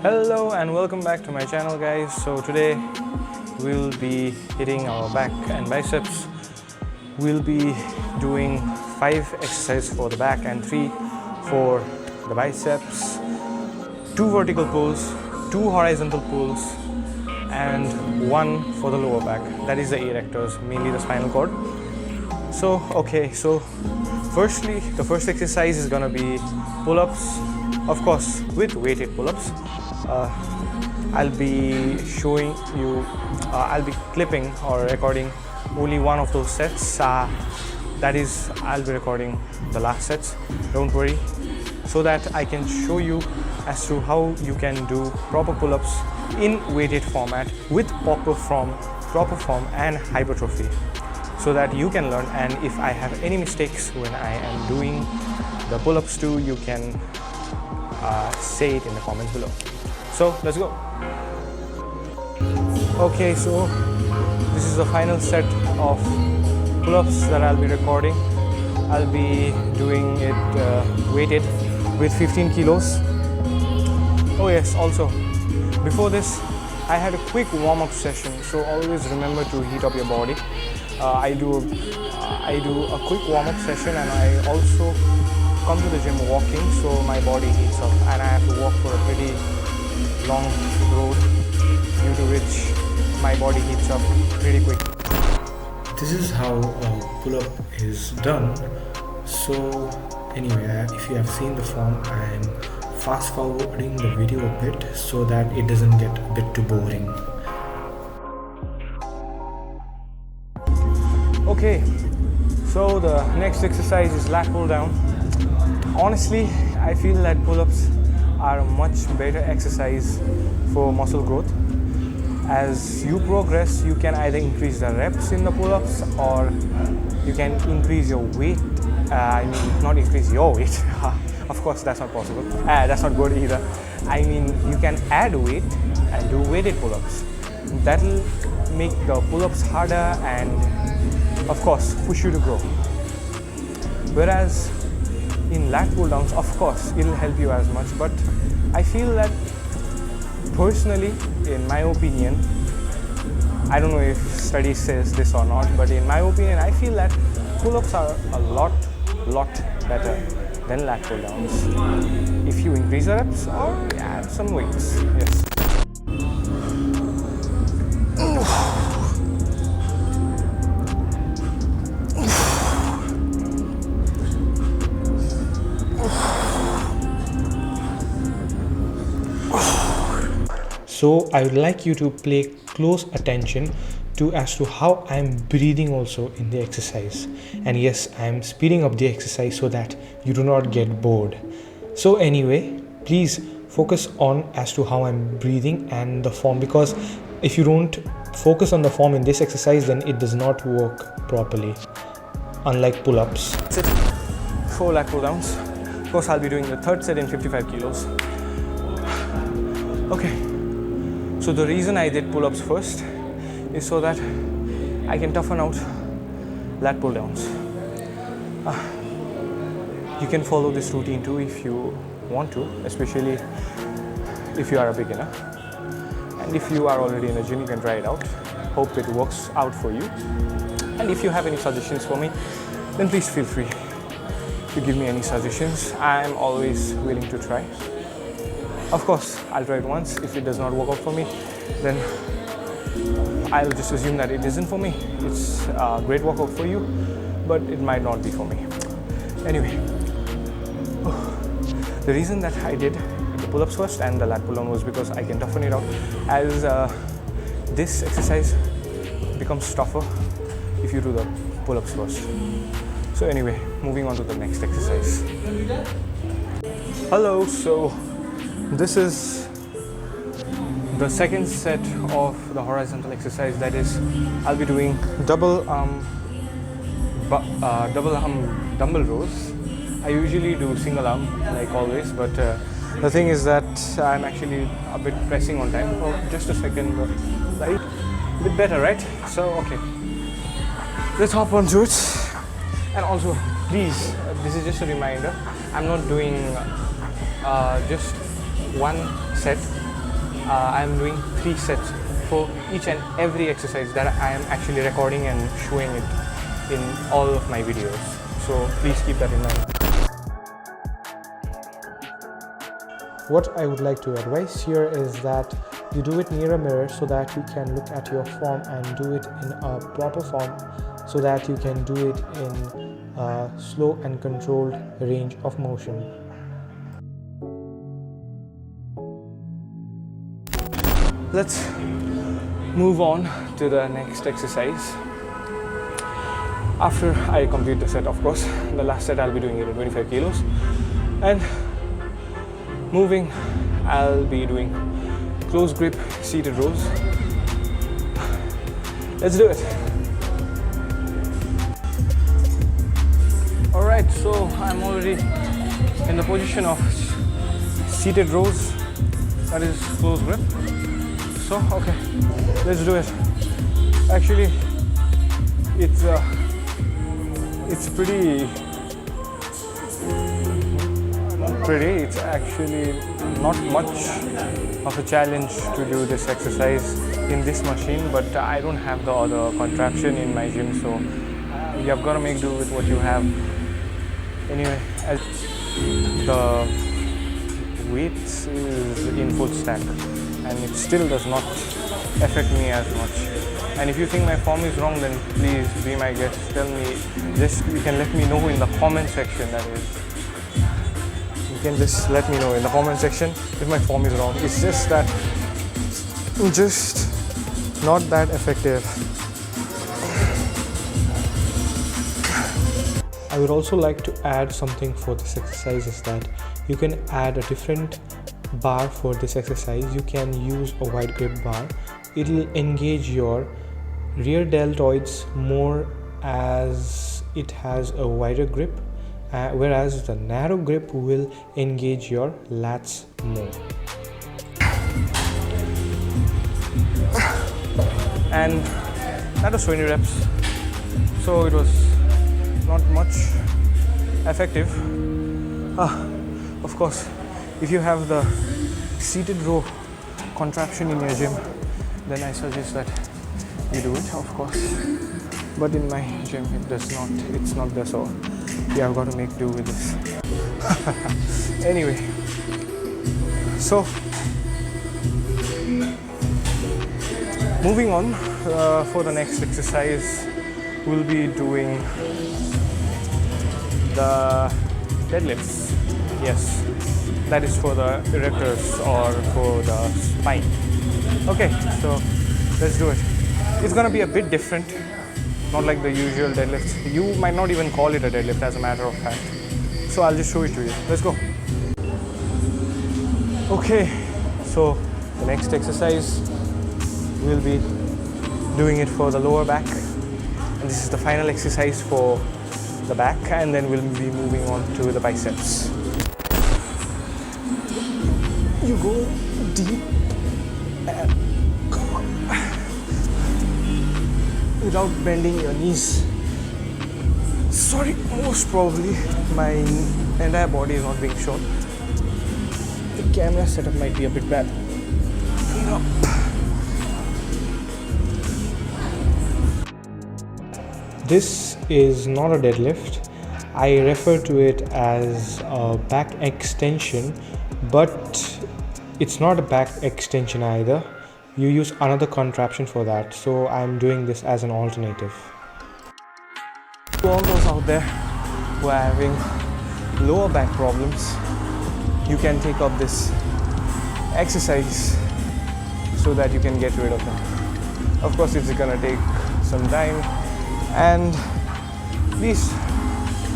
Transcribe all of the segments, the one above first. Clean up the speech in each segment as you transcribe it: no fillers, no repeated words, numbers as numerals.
Hello and welcome back to my channel, guys. So today we'll be hitting our back and biceps. We'll be doing 5 exercises for the back and 3 for the biceps, 2 vertical pulls, 2 horizontal pulls, and 1 for the lower back. That is the erectors, mainly the spinal cord. So firstly, the first exercise is gonna be pull-ups, of course with weighted pull-ups. I'll be showing you, I'll be clipping or recording only one of those sets. That is, I'll be recording the last sets, don't worry, so that I can show you as to how you can do proper pull-ups in weighted format with proper form and hypertrophy, so that you can learn. And if I have any mistakes when I am doing the pull-ups too, you can say it in the comments below. So let's go. Okay, so this is the final set of pull-ups that I'll be recording. I'll be doing it weighted with 15 kilos. Oh yes, also before this I had a quick warm-up session, so always remember to heat up your body. I do a quick warm-up session, and I also come to the gym walking, so my body heats up, and I have to walk for a pretty long road, due to which my body heats up pretty quick. This is how a pull-up is done. So anyway, if you have seen the form, I am fast forwarding the video a bit so that it doesn't get a bit too boring. Okay, so the next exercise is lat pull down. Honestly, I feel that pull-ups are a much better exercise for muscle growth. As you progress, you can either increase the reps in the pull-ups, or you can increase your weight. I mean, not increase your weight. Of course, that's not possible. That's not good either. I mean, you can add weight and do weighted pull-ups. That'll make the pull-ups harder and, of course, push you to grow. Whereas in lat pull downs, of course, it'll help you as much, but I feel that personally, in my opinion, I don't know if study says this or not, but in my opinion, I feel that pull-ups are a lot better than lat pull downs if you increase the reps or add some weights. Yes. So I would like you to pay close attention to as to how I am breathing also in the exercise. And yes, I am speeding up the exercise so that you do not get bored. So anyway, please focus on as to how I'm breathing and the form, because if you don't focus on the form in this exercise, then it does not work properly, unlike pull-ups. That's it. 4 lat pull downs. Of course, I'll be doing the third set in 55 kilos. Okay. So the reason I did pull-ups first is so that I can toughen out lat pull downs. You can follow this routine too if you want to, especially if you are a beginner. And if you are already in the gym, you can try it out. Hope it works out for you. And if you have any suggestions for me, then please feel free to give me any suggestions. I am always willing to try. Of course, I'll try it once. If it does not work out for me, then I'll just assume that it isn't for me. It's a great workout for you, but it might not be for me. Anyway, the reason that I did the pull-ups first and the lat pull-down was because I can toughen it out, as this exercise becomes tougher if you do the pull-ups first. So anyway, moving on to the next exercise. Hello, so this is the second set of the horizontal exercise. That is, I'll be doing double arm dumbbell rows. I usually do single arm like always, but the thing is that I'm actually a bit pressing on time. Oh, just a second, right? A bit better, right? So okay, let's hop onto it. And also, please, this is just a reminder, I'm not doing just one set, I am doing 3 sets for each and every exercise that I am actually recording and showing it in all of my videos. So please keep that in mind. What I would like to advise here is that you do it near a mirror so that you can look at your form and do it in a proper form, so that you can do it in a slow and controlled range of motion. Let's move on to the next exercise. After I complete the set, of course, the last set I'll be doing it at 25 kilos, and moving, I'll be doing close grip seated rows. Let's do it. Alright, so I'm already in the position of seated rows, that is close grip. So, okay, let's do it. Actually, it's it's actually not much of a challenge to do this exercise in this machine, but I don't have the other contraption in my gym, so you have got to make do with what you have. Anyway, as the weights is in full stack and it still does not affect me as much. And if you think my form is wrong, then please be my guest. Tell me, you can let me know in the comment section, that is. You can just let me know in the comment section if my form is wrong. It's just that, not that effective. I would also like to add something for this exercise, is that you can add a different bar for this exercise. You can use a wide grip bar. It will engage your rear deltoids more as it has a wider grip, whereas the narrow grip will engage your lats more. And that was 20 reps, so it was not much effective. Of course, if you have the seated row contraption in your gym, then I suggest that you do it, of course. But in my gym, it's not there, so yeah, I've got to make do with this. Anyway, so moving on, for the next exercise, we'll be doing the deadlifts. Yes, that is for the erectors or for the spine. Okay, so let's do it. It's gonna be a bit different, not like the usual deadlift. You might not even call it a deadlift, as a matter of fact. So I'll just show it to you. Let's go. Okay, so the next exercise, we'll be doing it for the lower back, and this is the final exercise for the back, and then we'll be moving on to the biceps. You go deep and come on without bending your knees. Sorry, most probably my entire body is not being shown. The camera setup might be a bit bad. This is not a deadlift. I refer to it as a back extension, but it's not a back extension either. You use another contraption for that, so I'm doing this as an alternative. To all those out there who are having lower back problems, you can take up this exercise so that you can get rid of them. Of course, it's gonna take some time, and please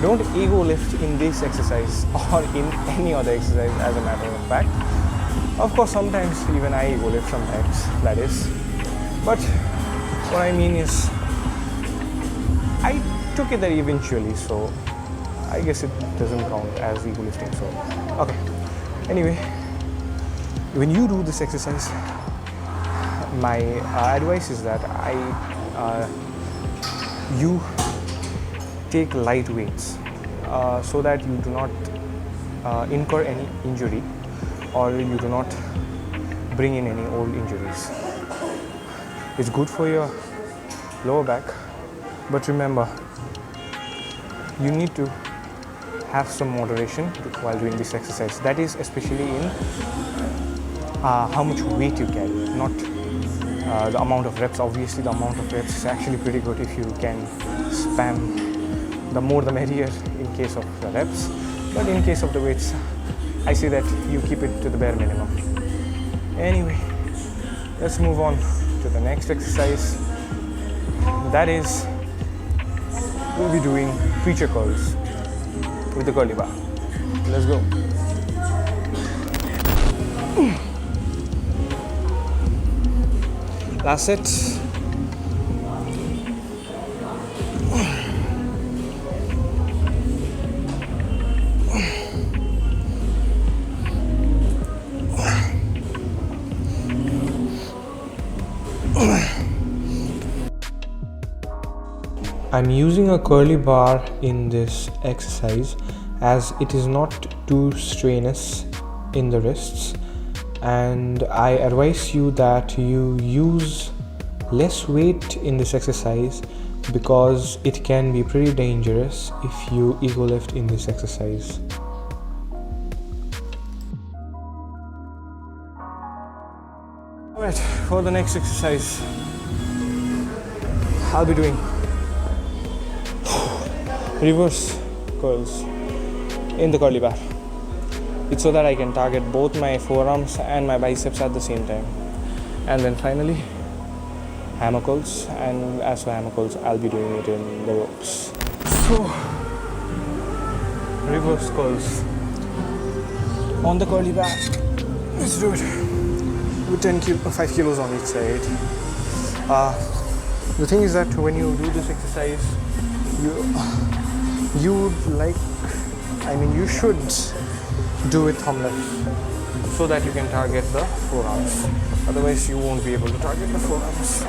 don't ego lift in this exercise or in any other exercise, as a matter of fact. Of course, sometimes even I ego lift sometimes, that is. But what I mean is, I took it there eventually, so I guess it doesn't count as ego lifting. So, okay. Anyway, when you do this exercise, my advice is that you take light weights so that you do not incur any injury or you do not bring in any old injuries. It's good for your lower back, but remember, you need to have some moderation while doing this exercise. That is especially in how much weight you carry, not the amount of reps. Obviously the amount of reps is actually pretty good if you can spam. The more the merrier in case of the reps, but in case of the weights, I say that you keep it to the bare minimum. Anyway, let's move on to the next exercise. That is, we'll be doing preacher curls with the curly bar. Let's go. Last set. I'm using a curly bar in this exercise as it is not too strenuous in the wrists, and I advise you that you use less weight in this exercise because it can be pretty dangerous if you ego lift in this exercise. Alright, for the next exercise, I'll be doing reverse curls in the curly bar. It's so that I can target both my forearms and my biceps at the same time. And then finally, hammer curls, and as for hammer curls, I'll be doing it in the ropes. So, reverse curls on the curly bar. Let's do it with 5 kilos on each side. The thing is that when you do this exercise, you should do it thumb left so that you can target the forearms. Otherwise, you won't be able to target the forearms.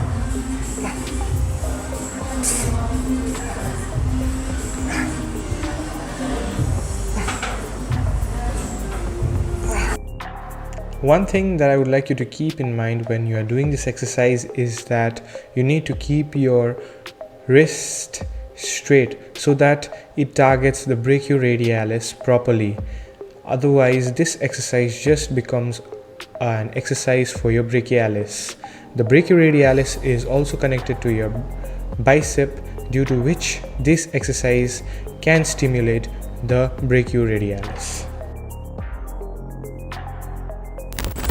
One thing that I would like you to keep in mind when you are doing this exercise is that you need to keep your wrist straight so that it targets the brachioradialis properly. Otherwise, this exercise just becomes an exercise for your brachialis. The brachioradialis is also connected to your bicep, due to which this exercise can stimulate the brachioradialis.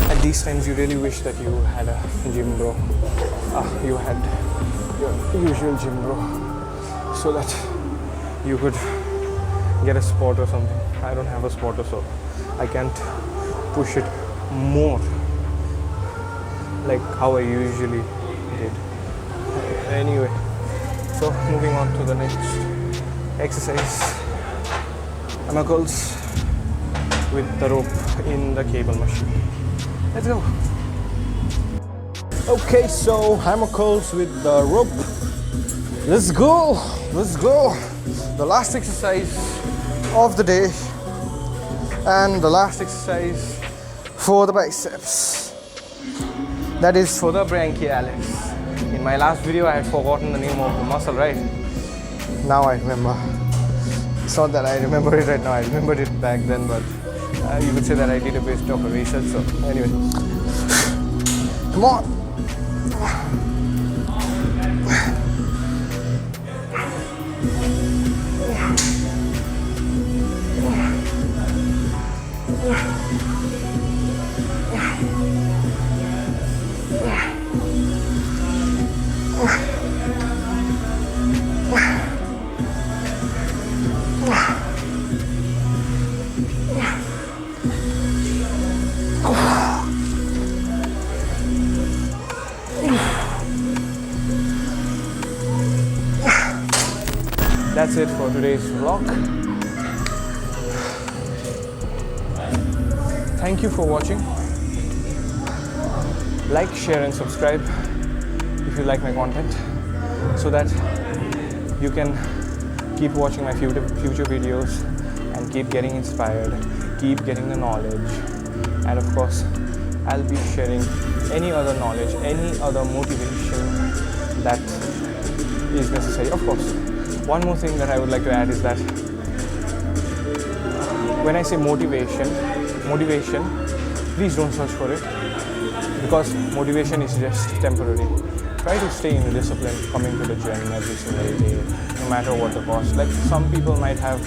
At these times, you really wish that you had a gym bro. You had your usual gym bro, so that you could get a spot or something. I don't have a spotter, so I can't push it more like how I usually did. Anyway, so moving on to the next exercise, hammer curls with the rope in the cable machine. Let's go. Okay, so hammer curls with the rope. Let's go. Let's go. The last exercise of the day and the last exercise for the biceps. That is for the brachialis. In my last video, I had forgotten the name of the muscle, right? Now I remember. It's not that I remember it right now. I remembered it back then, but you could say that I did a bit of a research. So anyway, come on. That's it for today's vlog. Thank you for watching. Like, share and subscribe if you like my content, so that you can keep watching my future videos and keep getting inspired, keep getting the knowledge, and of course I'll be sharing any other knowledge, any other motivation that is necessary. Of course, one more thing that I would like to add is that when I say motivation, please don't search for it, because motivation is just temporary. Try to stay in the discipline, coming to the gym every single day, no matter what the cost. Like, some people might have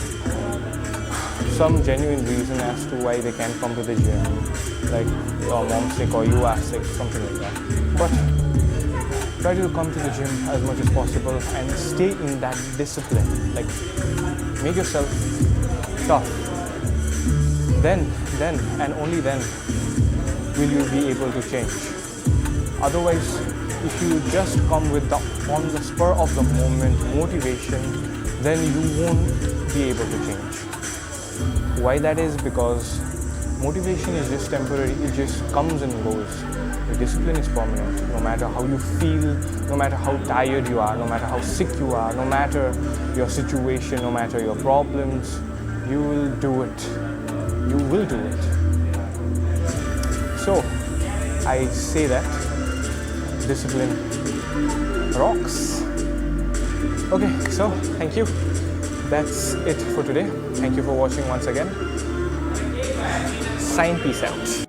some genuine reason as to why they can't come to the gym, like your mom's sick or you are sick, something like that. But try to come to the gym as much as possible and stay in that discipline. Like, make yourself tough. Then and only then will you be able to change. Otherwise, if you just come with the on the spur of the moment motivation, then you won't be able to change. Why that is? Because motivation is just temporary, it just comes and goes. The discipline is permanent. No matter how you feel, no matter how tired you are, no matter how sick you are, no matter your situation, no matter your problems, you will do it. You will do it. So, I say that discipline rocks. Okay, so thank you. That's it for today. Thank you for watching once again. Sign, peace out.